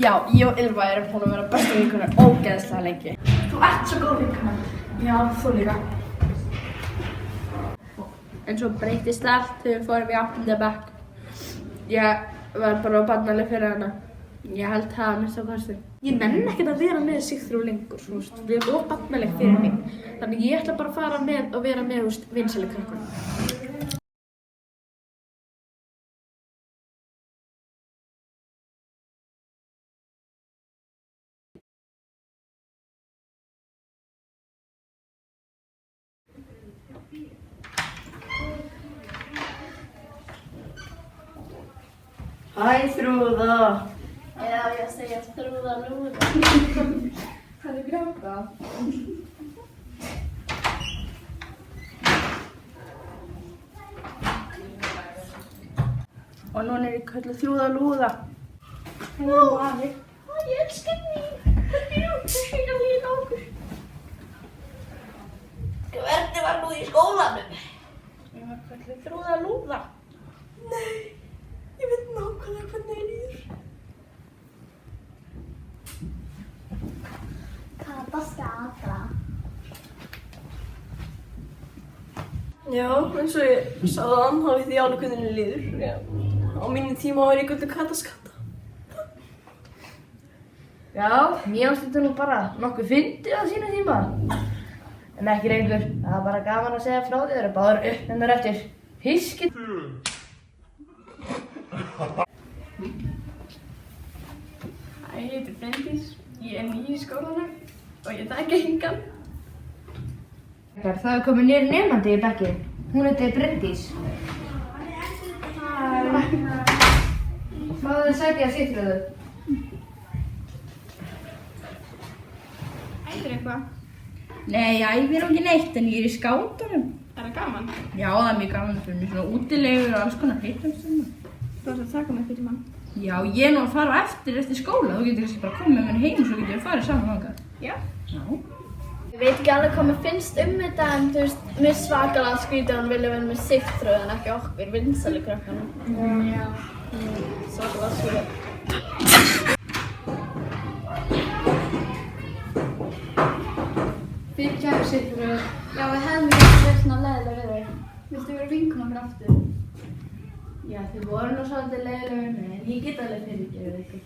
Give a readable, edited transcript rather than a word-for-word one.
Já, ég og Ylva erum búin að vera bestu vinkonur ógeðslega lengi. Þú ert svo góð vinkona. Já, þú líka. En svo breytist allt þegar við fórum í 8. bekk. Ég var bara barnaleg fyrir hana. Ég held það að minnsta kosti. Ég nenni ekkert að vera með Sigþrúði lengur, þú veist. Við erum of barnaleg fyrir mig. Þannig ég ætla bara að fara með og vera með, þú veist, vinsælu krökkunum. Hæ, Þrúða. Já, ég segja Þrúða Lúða. Hvað er gráta? Og núna er ég kölluð Þrúða Lúða. Halló, afi. Ég elskar þig. Hvernig er líka okkur? Hvernig var nú í skólanum? Ég var kölluð Þrúða Lúða. Nei, ég veit nákvæmlega hvernig ég líður. Kata skata. Já, eins og ég sagði hann, þá veit ég alveg hvernig ég líður. Já. Á mínu tíma var ég kölluð Kata skata. Já, mér finnst þetta nú bara nokkuð fyndið á sínu tíma. En ekki lengur, það er bara gaman að segja frá því, það eru báðar uppnefndar eftir fiskinn. Ég heiti Bryndís, ég er ný í skólanum og ég þekki hingan. Það er komið nýr nemandi í bekkinn. Hún heitir Bryndís. Fáðu þið sæti að Sigþrúðu. Ættir eitthvað? Nei, ég er ekki neitt, en ég er í skátunum. Er það gaman? Já, það er mjög gaman fyrir mig, svona útilegur og alls konar heitum svona. Þú ætti að taka mig fyrir mann. Já, ég er nú að fara eftir skóla. Þú getur kannski bara komið með mér heim og svo getur við farið saman þangað. Já. Já. Ég veit ekki alveg hvað mér finnst þetta en þú veist, mér svakalega skrítið að hann vilja vera með Sigþrúði en ekki okkur, vinsælu krökkunum. Já. Svakalega skrítið. Fyrirgefðu Sigþrúður. Já, við hefðum ekki verið svona leiðilega við þig. Viltu vera vinkona mér aftur? Já, þið voru nú svolítið leiðilegur, en ég get alveg fyrirgefið ykkur.